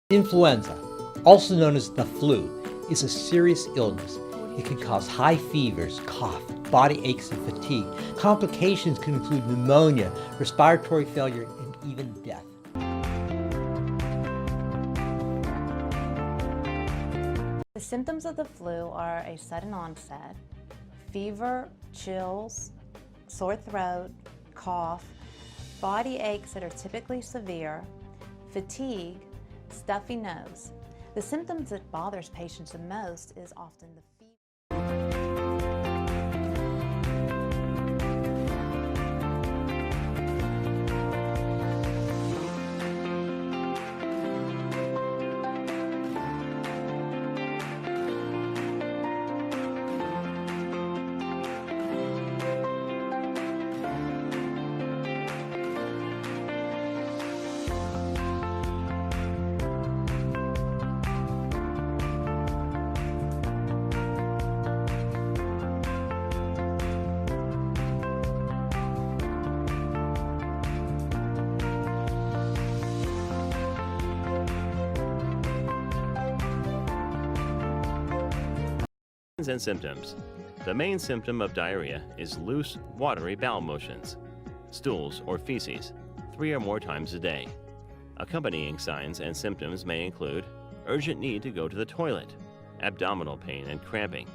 Influenza, also known as the flu, is a serious illness. It can cause high fevers, cough, body aches, and fatigue. Complications can include pneumonia, respiratory failure, and even death. The symptoms of the flu are a sudden onset, fever, chills, sore throat, cough, body aches that are typically severe, fatigue, stuffy nose. The symptoms that bothers patients the most is often the fever. Signs and symptoms. The main symptom of diarrhea is loose, watery bowel motions, stools or feces, 3 or more times a day. Accompanying signs and symptoms may include urgent need to go to the toilet, abdominal pain and cramping,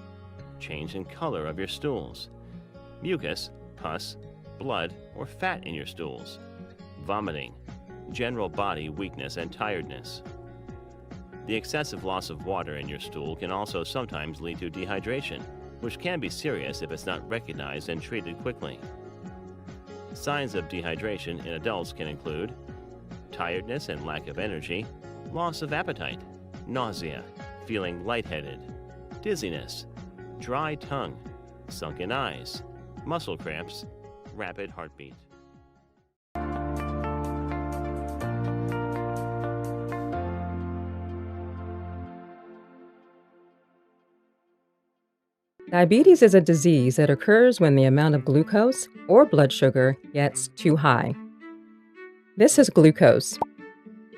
change in color of your stools, mucus, pus, blood, or fat in your stools, vomiting, general body weakness and tiredness. The excessive loss of water in your stool can also sometimes lead to dehydration, which can be serious if it's not recognized and treated quickly. Signs of dehydration in adults can include tiredness and lack of energy, loss of appetite, nausea, feeling lightheaded, dizziness, dry tongue, sunken eyes, muscle cramps, rapid heartbeat. Diabetes is a disease that occurs when the amount of glucose or blood sugar gets too high. This is glucose,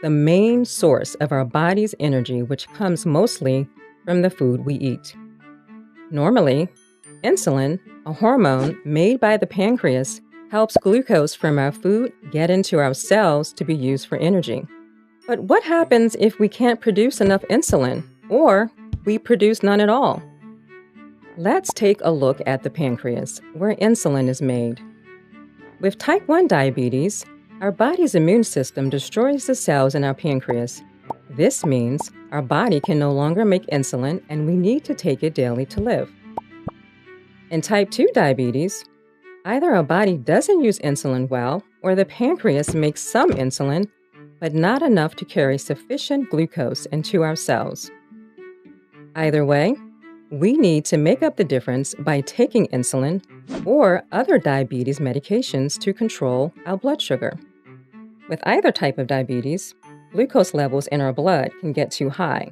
the main source of our body's energy, which comes mostly from the food we eat. Normally, insulin, a hormone made by the pancreas, helps glucose from our food get into our cells to be used for energy. But what happens if we can't produce enough insulin, or we produce none at all? Let's take a look at the pancreas, where insulin is made. With type 1 diabetes, our body's immune system destroys the cells in our pancreas. This means our body can no longer make insulin and we need to take it daily to live. In type 2 diabetes, either our body doesn't use insulin well or the pancreas makes some insulin, but not enough to carry sufficient glucose into our cells. Either way, we need to make up the difference by taking insulin or other diabetes medications to control our blood sugar. With either type of diabetes, glucose levels in our blood can get too high,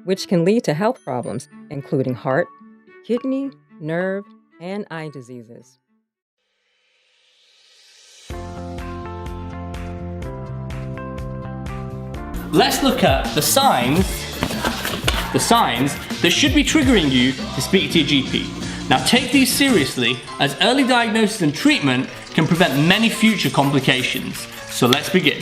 which can lead to health problems, including heart, kidney, nerve, and eye diseases. Let's look at the signs that should be triggering you to speak to your GP. Now take these seriously, as early diagnosis and treatment can prevent many future complications. So let's begin.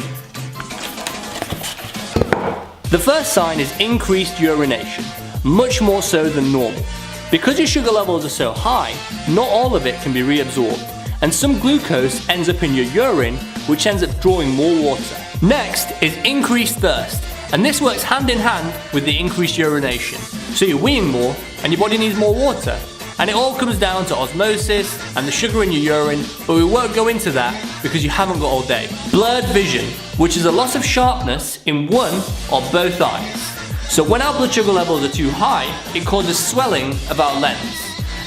The first sign is increased urination, much more so than normal. Because your sugar levels are so high, not all of it can be reabsorbed, and some glucose ends up in your urine, which ends up drawing more water. Next is increased thirst, and this works hand in hand with the increased urination. So you're weeing more, and your body needs more water. And it all comes down to osmosis and the sugar in your urine, but we won't go into that because you haven't got all day. Blurred vision, which is a loss of sharpness in one or both eyes. So when our blood sugar levels are too high, it causes swelling of our lens.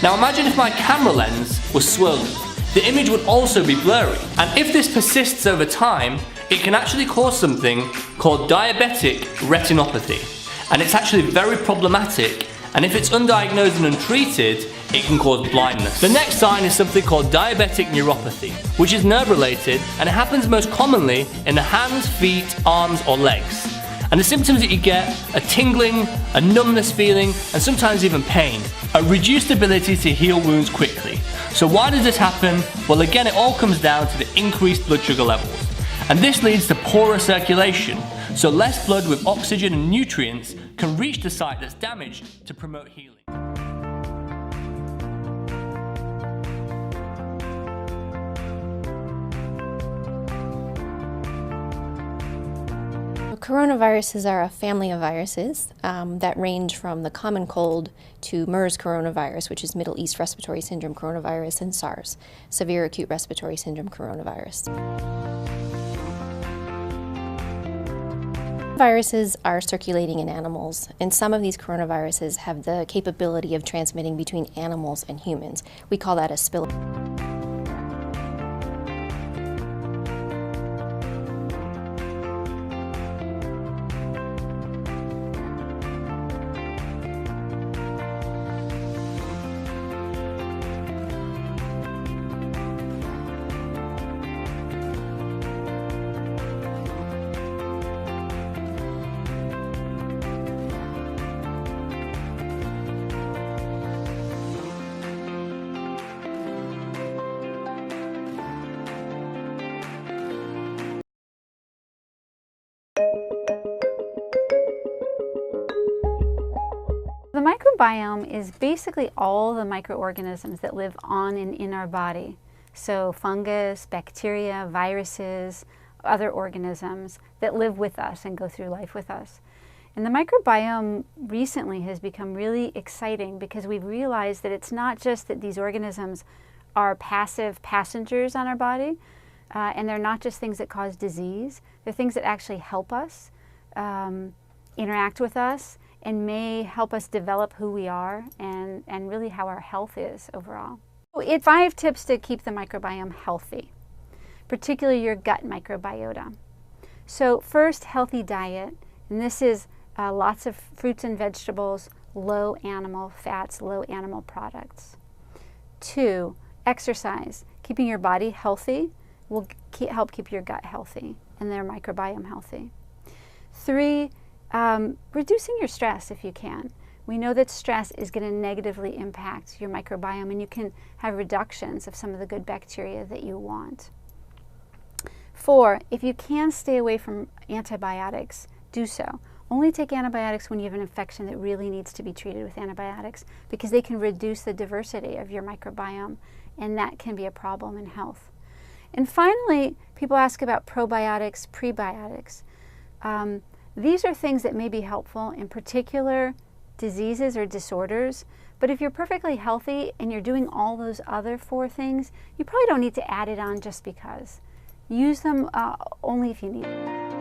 Now imagine if my camera lens was swollen. The image would also be blurry. And if this persists over time, it can actually cause something called diabetic retinopathy. And it's actually very problematic, and if it's undiagnosed and untreated, it can cause blindness. The next sign is something called diabetic neuropathy, which is nerve related, and it happens most commonly in the hands, feet, arms, or legs. And the symptoms that you get are tingling, a numbness feeling, and sometimes even pain, a reduced ability to heal wounds quickly. So why does this happen? Well, again, it all comes down to the increased blood sugar levels. And this leads to poorer circulation, so less blood with oxygen and nutrients can reach the site that's damaged to promote healing. Coronaviruses are a family of viruses that range from the common cold to MERS coronavirus, which is Middle East Respiratory Syndrome coronavirus, and SARS, Severe Acute Respiratory Syndrome coronavirus. Viruses are circulating in animals, and some of these coronaviruses have the capability of transmitting between animals and humans. We call that a spillover. The microbiome is basically all the microorganisms that live on and in our body. So fungus, bacteria, viruses, other organisms that live with us and go through life with us. And the microbiome recently has become really exciting because we've realized that it's not just that these organisms are passive passengers on our body, and they're not just things that cause disease. They're things that actually help us, interact with us, and may help us develop who we are and really how our health is overall. It's 5 tips to keep the microbiome healthy, particularly your gut microbiota. So first, healthy diet, and this is lots of fruits and vegetables, low animal fats, low animal products. 2, exercise. Keeping your body healthy will help keep your gut healthy and their microbiome healthy. 3, reducing your stress if you can. We know that stress is going to negatively impact your microbiome, and you can have reductions of some of the good bacteria that you want. 4, if you can stay away from antibiotics, do so. Only take antibiotics when you have an infection that really needs to be treated with antibiotics, because they can reduce the diversity of your microbiome, and that can be a problem in health. And finally, people ask about probiotics, prebiotics. These are things that may be helpful in particular diseases or disorders, but if you're perfectly healthy and you're doing all those other 4 things, you probably don't need to add it on just because. Use them only if you need it.